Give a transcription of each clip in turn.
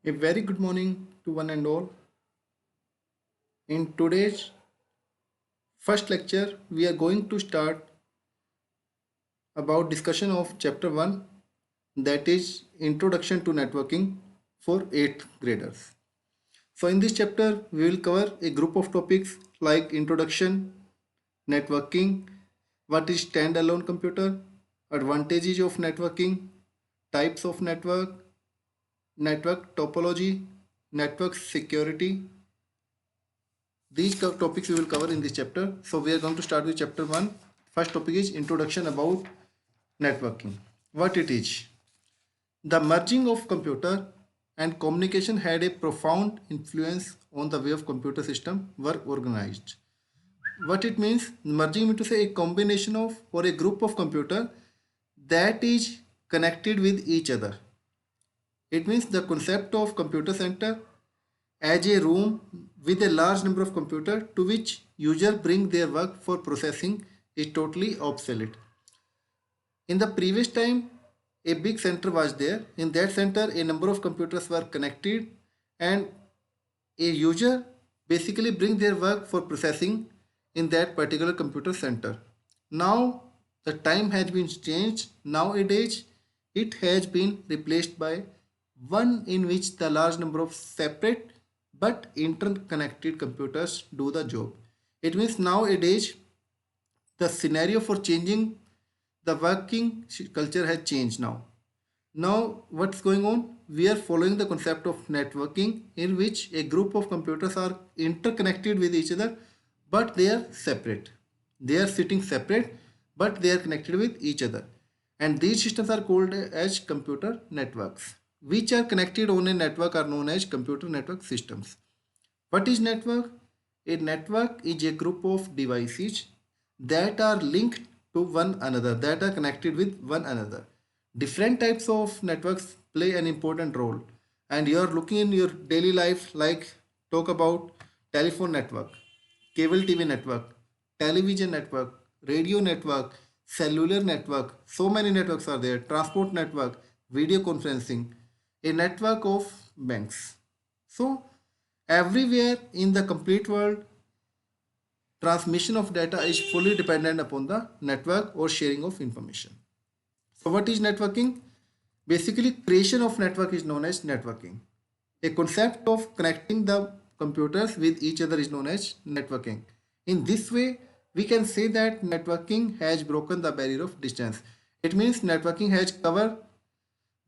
A very good morning to one and all. In today's first lecture, we are going to start about discussion of chapter 1, that is Introduction to Networking for 8th graders. So in this chapter, we will cover a group of topics like introduction, networking, what is standalone computer, advantages of networking, types of network, network topology, network security. These topics we will cover in this chapter. So we are going to start with chapter 1. First topic is introduction about networking. What it is. The merging of computer and communication had a profound influence on the way of computer system were organized. What it means, merging means to say a combination of or a group of computer that is connected with each other. It means the concept of computer center as a room with a large number of computers to which users bring their work for processing is totally obsolete. In the previous time, a big center was there. In that center, a number of computers were connected and a user basically bring their work for processing in that particular computer center. Now the time has been changed. Nowadays, it has been replaced by one in which the large number of separate but interconnected computers do the job. It means nowadays the scenario for changing the working culture has changed now. Now what's going on? We are following the concept of networking in which a group of computers are interconnected with each other but they are separate. They are sitting separate but they are connected with each other. And these systems are called as computer networks, which are connected on a network are known as computer network systems. What is network? A network is a group of devices that are linked to one another, that are connected with one another. Different types of networks play an important role, and you are looking in your daily life, like talk about telephone network, cable TV network, television network, radio network, cellular network. So many networks are there. Transport network, video conferencing, a network of banks. So everywhere in the complete world, transmission of data is fully dependent upon the network or sharing of information. So what is networking? Basically, creation of network is known as networking. A concept of connecting the computers with each other is known as networking. In this way, we can say that networking has broken the barrier of distance. It means networking has covered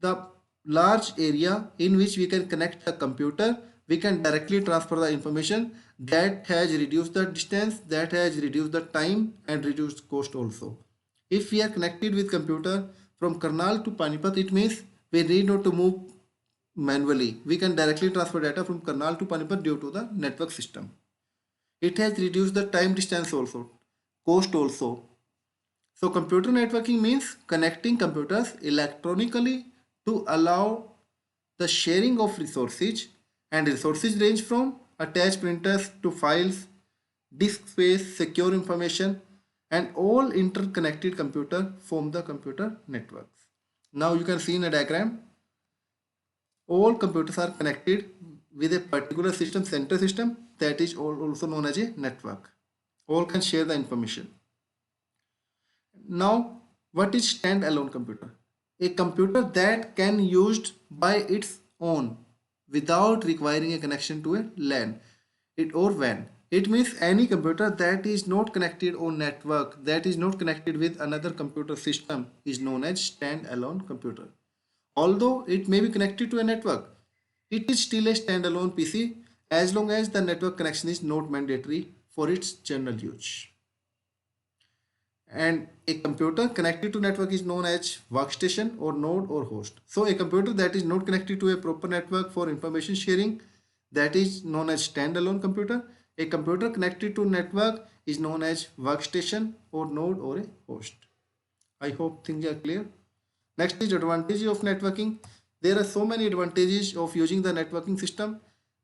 the large area in which we can connect the computer. We can directly transfer the information. That has reduced the distance, that has reduced the time and reduced cost also. If we are connected with computer from Karnal to Panipat, it means we need not to move manually. We can directly transfer data from Karnal to Panipat due to the network system. It has reduced the time distance also, cost also. So computer networking means connecting computers electronically to allow the sharing of resources, and resources range from attached printers to files, disk space, secure information, and all interconnected computer form the computer networks. Now you can see in a diagram, all computers are connected with a particular system, center system, that is also known as a network. All can share the information. Now, what is standalone computer? A computer that can used by its own without requiring a connection to a LAN it or WAN. It means any computer that is not connected on network, that is not connected with another computer system is known as standalone computer. Although it may be connected to a network, it is still a standalone PC as long as the network connection is not mandatory for its general use. And a computer connected to network is known as workstation or node or host. So a computer that is not connected to a proper network for information sharing, that is known as standalone computer. A computer connected to network is known as workstation or node or a host. I hope things are clear. Next is advantages of networking. There are so many advantages of using the networking system.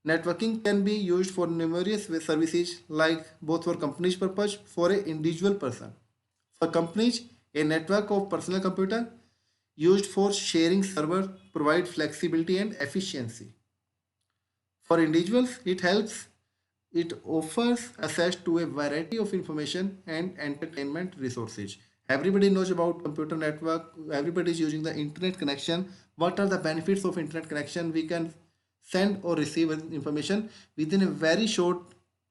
Networking can be used for numerous services, like both for company's purpose, for an individual person. For companies, a network of personal computer used for sharing server provide flexibility and efficiency. For individuals, it offers access to a variety of information and entertainment resources. Everybody knows about computer network. Everybody is using the internet connection. What are the benefits of internet connection? We can send or receive information within a very short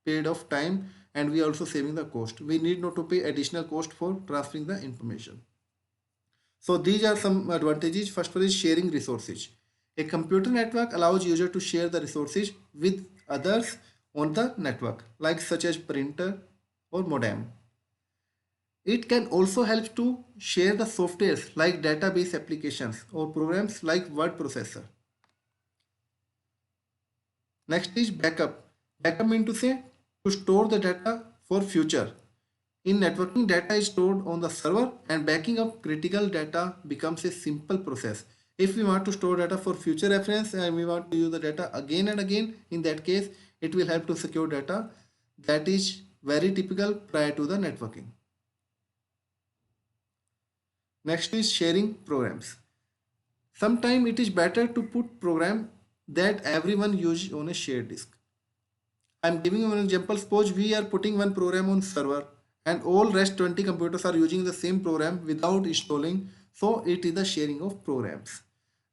period of time, and we are also saving the cost. We need not to pay additional cost for transferring the information. So these are some advantages. First one is sharing resources. A computer network allows user to share the resources with others on the network, like such as printer or modem. It can also help to share the softwares like database applications or programs like word processor. Next is backup. Backup means to say to store the data for future. In networking, data is stored on the server and backing up critical data becomes a simple process. If we want to store data for future reference and we want to use the data again and again, in that case, it will help to secure data. That is very typical prior to the networking. Next is sharing programs. Sometimes it is better to put program that everyone use on a shared disk. I'm giving you an example. Suppose we are putting one program on server and all rest 20 computers are using the same program without installing. So it is the sharing of programs.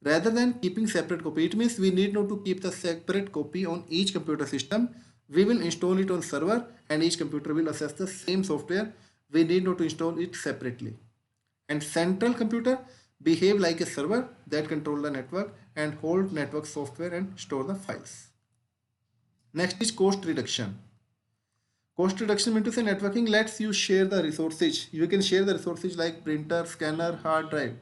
Rather than keeping separate copy, it means we need not to keep the separate copy on each computer system. We will install it on server and each computer will access the same software. We need not to install it separately. And central computer behave like a server that control the network and hold network software and store the files. Next is cost reduction. Cost reduction means to say networking lets you share the resources. You can share the resources like printer, scanner, hard drive.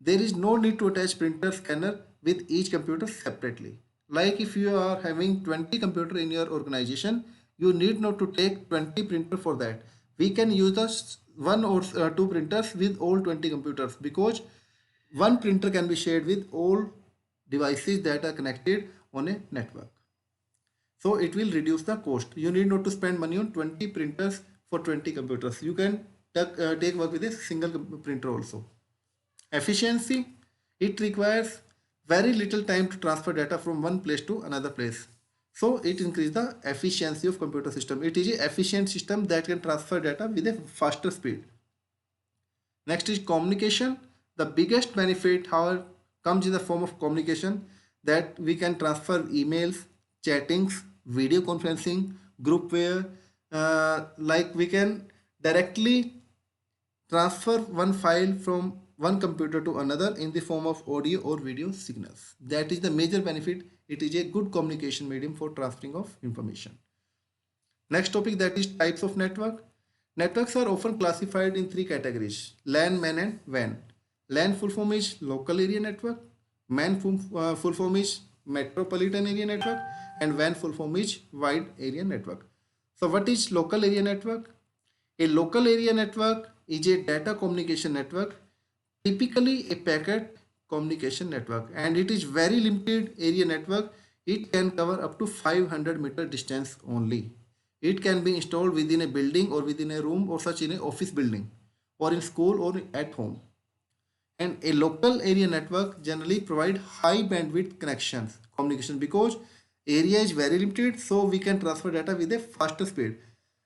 There is no need to attach printer, scanner with each computer separately. Like if you are having 20 computer in your organization, you need not to take 20 printer for that. We can use the one or two printers with all 20 computers because one printer can be shared with all devices that are connected on a network. So it will reduce the cost. You need not to spend money on 20 printers for 20 computers. You can take work with a single printer also. Efficiency, it requires very little time to transfer data from one place to another place. So it increases the efficiency of computer system. It is an efficient system that can transfer data with a faster speed. Next is communication. The biggest benefit, however, comes in the form of communication, that we can transfer emails, chattings, video conferencing, groupware, like we can directly transfer one file from one computer to another in the form of audio or video signals. That is the major benefit. It is a good communication medium for transferring of information. Next topic, that is types of network. Networks are often classified in three categories: LAN, MAN and WAN. LAN full form is local area network, MAN full form is metropolitan area network, and WAN full form is wide area network. So what is local area network? A local area network is a data communication network, typically a packet communication network, and it is very limited area network. It can cover up to 500-meter distance only. It can be installed within a building or within a room or such in an office building or in school or at home. And a local area network generally provide high bandwidth connections communication because area is very limited, so we can transfer data with a faster speed,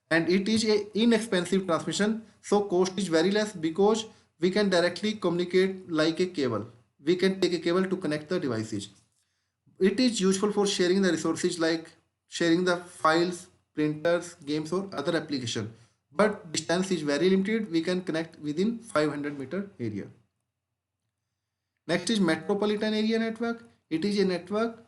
and it is a inexpensive transmission, so cost is very less because we can directly communicate like a cable. We can take a cable to connect the devices. It is useful for sharing the resources like sharing the files, printers, games or other application, but distance is very limited. We can connect within 500-meter area. Next is metropolitan area network. It is a network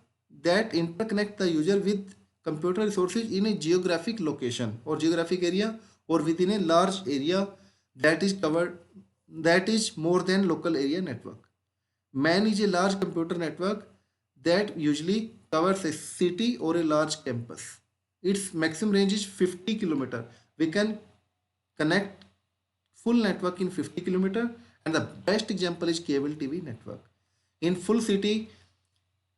that interconnect the user with computer resources in a geographic location or geographic area or within a large area that is covered, that is more than local area network. MAN is a large computer network that usually covers a city or a large campus. Its maximum range is 50 kilometer. We can connect full network in 50 kilometer, and the best example is cable TV network. In full city,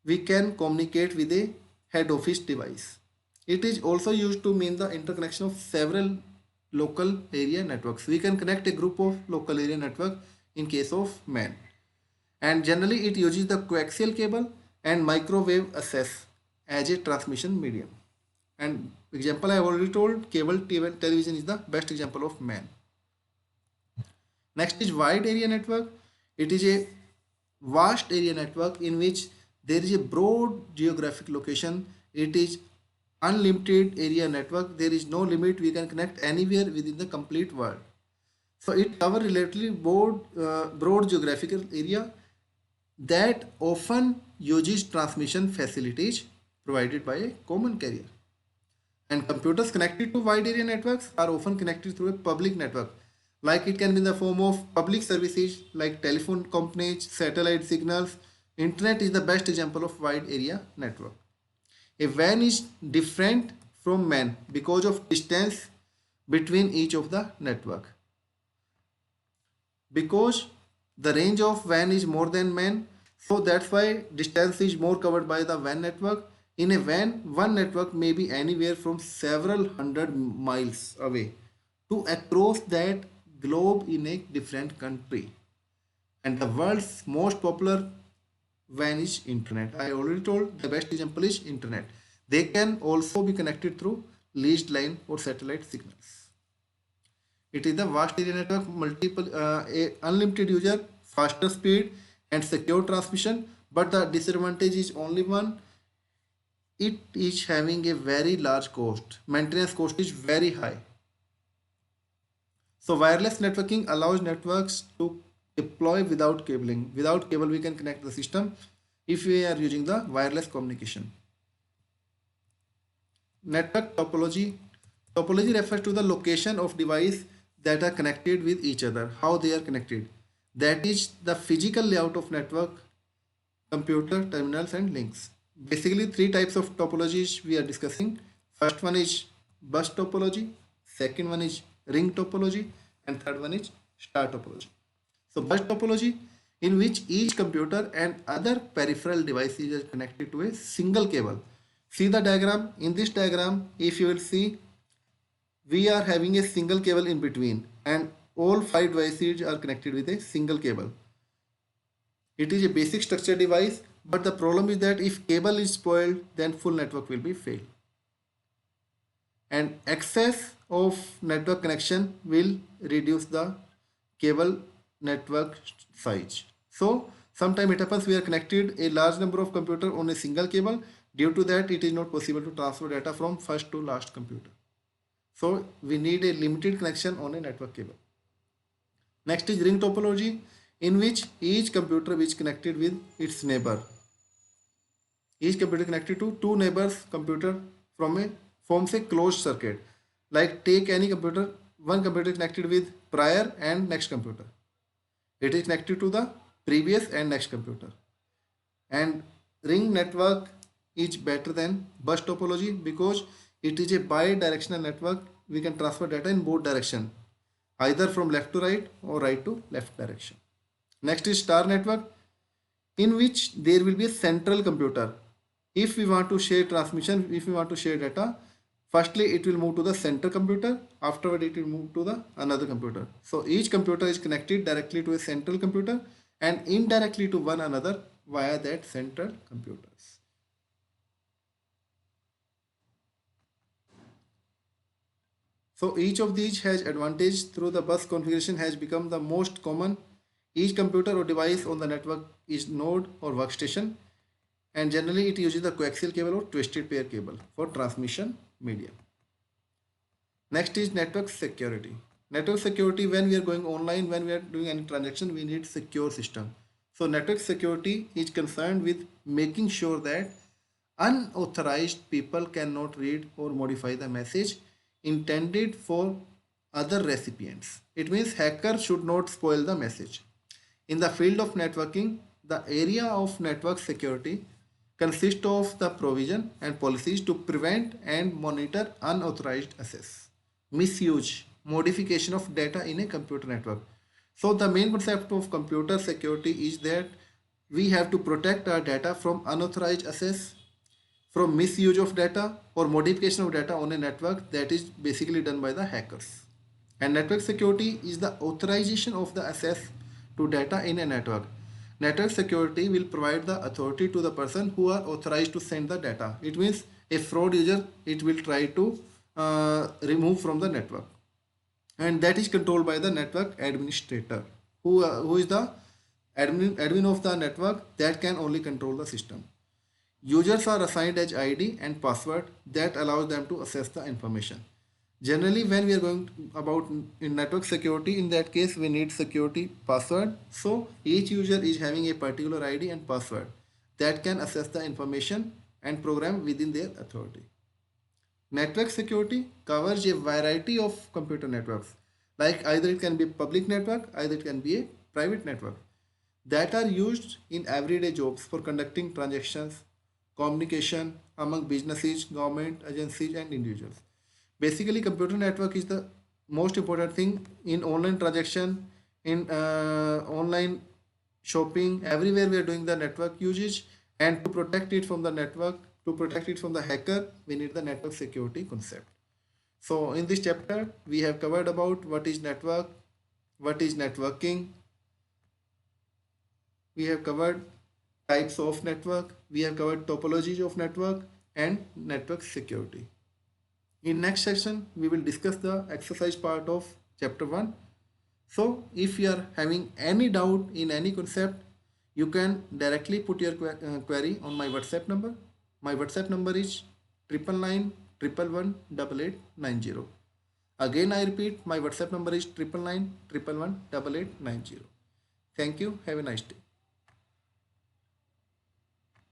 we can communicate with a head office device. It is also used to mean the interconnection of several local area networks. We can connect a group of local area network in case of MAN. And generally it uses the coaxial cable and microwave access. as a transmission medium. And example I have already told, cable television is the best example of man. Next is wide area network. It is a vast area network in which there is a broad geographic location. It is unlimited area network. There is no limit. We can connect anywhere within the complete world. So it covers relatively broad geographical area that often uses transmission facilities provided by a common carrier. And computers connected to wide area networks are often connected through a public network. Like it can be in the form of public services like telephone companies, satellite signals. Internet is the best example of wide area network. A WAN is different from MAN because of distance between each of the network. Because the range of WAN is more than MAN, so that's why distance is more covered by the WAN network. In a WAN, one network may be anywhere from several hundred miles away to across that globe in a different country. And the world's most popular WAN is internet. I already told the best example is internet. They can also be connected through leased line or satellite signals. It is the vast area network, unlimited user, faster speed and secure transmission. But the disadvantage is only one. It is having a very large cost. Maintenance cost is very high. So wireless networking allows networks to deploy without cabling. Without cable, we can connect the system if we are using the wireless communication. Network topology. Topology refers to the location of devices that are connected with each other, how they are connected. That is the physical layout of network, computer, terminals and links. Basically, three types of topologies we are discussing. First one is bus topology, second one is ring topology, and third one is star topology. So bus topology, in which each computer and other peripheral devices are connected to a single cable. See the diagram. In this diagram, if you will see, we are having a single cable in between and all 5 devices are connected with a single cable. It is a basic structure device, but the problem is that if cable is spoiled, then full network will be failed. And excess of network connection will reduce the cable network size. So sometimes it happens we are connected a large number of computer on a single cable. Due to that, it is not possible to transfer data from first to last computer. So we need a limited connection on a network cable. Next is ring topology, in which each computer which connected with its neighbor. Each computer connected to 2 neighbors computer forms a closed circuit. Like take any computer, one computer connected with prior and next computer. It is connected to the previous and next computer. And ring network is better than bus topology because it is a bi-directional network. We can transfer data in both directions, either from left to right or right to left direction. Next is star network, in which there will be a central computer. If we want to share transmission, if we want to share data, firstly it will move to the center computer, afterward it will move to the another computer. So each computer is connected directly to a central computer and indirectly to one another via that central computers. So each of these has advantage. Through the bus configuration has become the most common. Each computer or device on the network is node or workstation, and generally it uses the coaxial cable or twisted pair cable for transmission medium. Next is network security. Network security, when we are going online, when we are doing any transaction, we need secure system. So network security is concerned with making sure that unauthorized people cannot read or modify the message intended for other recipients. It means hacker should not spoil the message. In the field of networking, the area of network security consists of the provision and policies to prevent and monitor unauthorized access, misuse, modification of data in a computer network. So the main concept of computer security is that we have to protect our data from unauthorized access, from misuse of data or modification of data on a network that is basically done by the hackers. And network security is the authorization of the access to data in a network. Network security will provide the authority to the person who are authorized to send the data. It means a fraud user, it will try to remove from the network, and that is controlled by the network administrator, who is the admin of the network that can only control the system. Users are assigned as ID and password that allows them to access the information. Generally, when we are going about in network security, in that case, we need security password. So each user is having a particular ID and password that can access the information and program within their authority. Network security covers a variety of computer networks, like either it can be a public network, either it can be a private network, that are used in everyday jobs for conducting transactions, communication among businesses, government agencies, and individuals. Basically, computer network is the most important thing in online transaction, in online shopping. Everywhere we are doing the network usage, and to protect it from the network, to protect it from the hacker, we need the network security concept. So in this chapter, we have covered about what is network, what is networking. We have covered types of network. We have covered topologies of network and network security. In next section, we will discuss the exercise part of chapter 1. So if you are having any doubt in any concept, you can directly put your query on my WhatsApp number. My WhatsApp number is 999118890. Again, I repeat, my WhatsApp number is 999118890. Thank you. Have a nice day.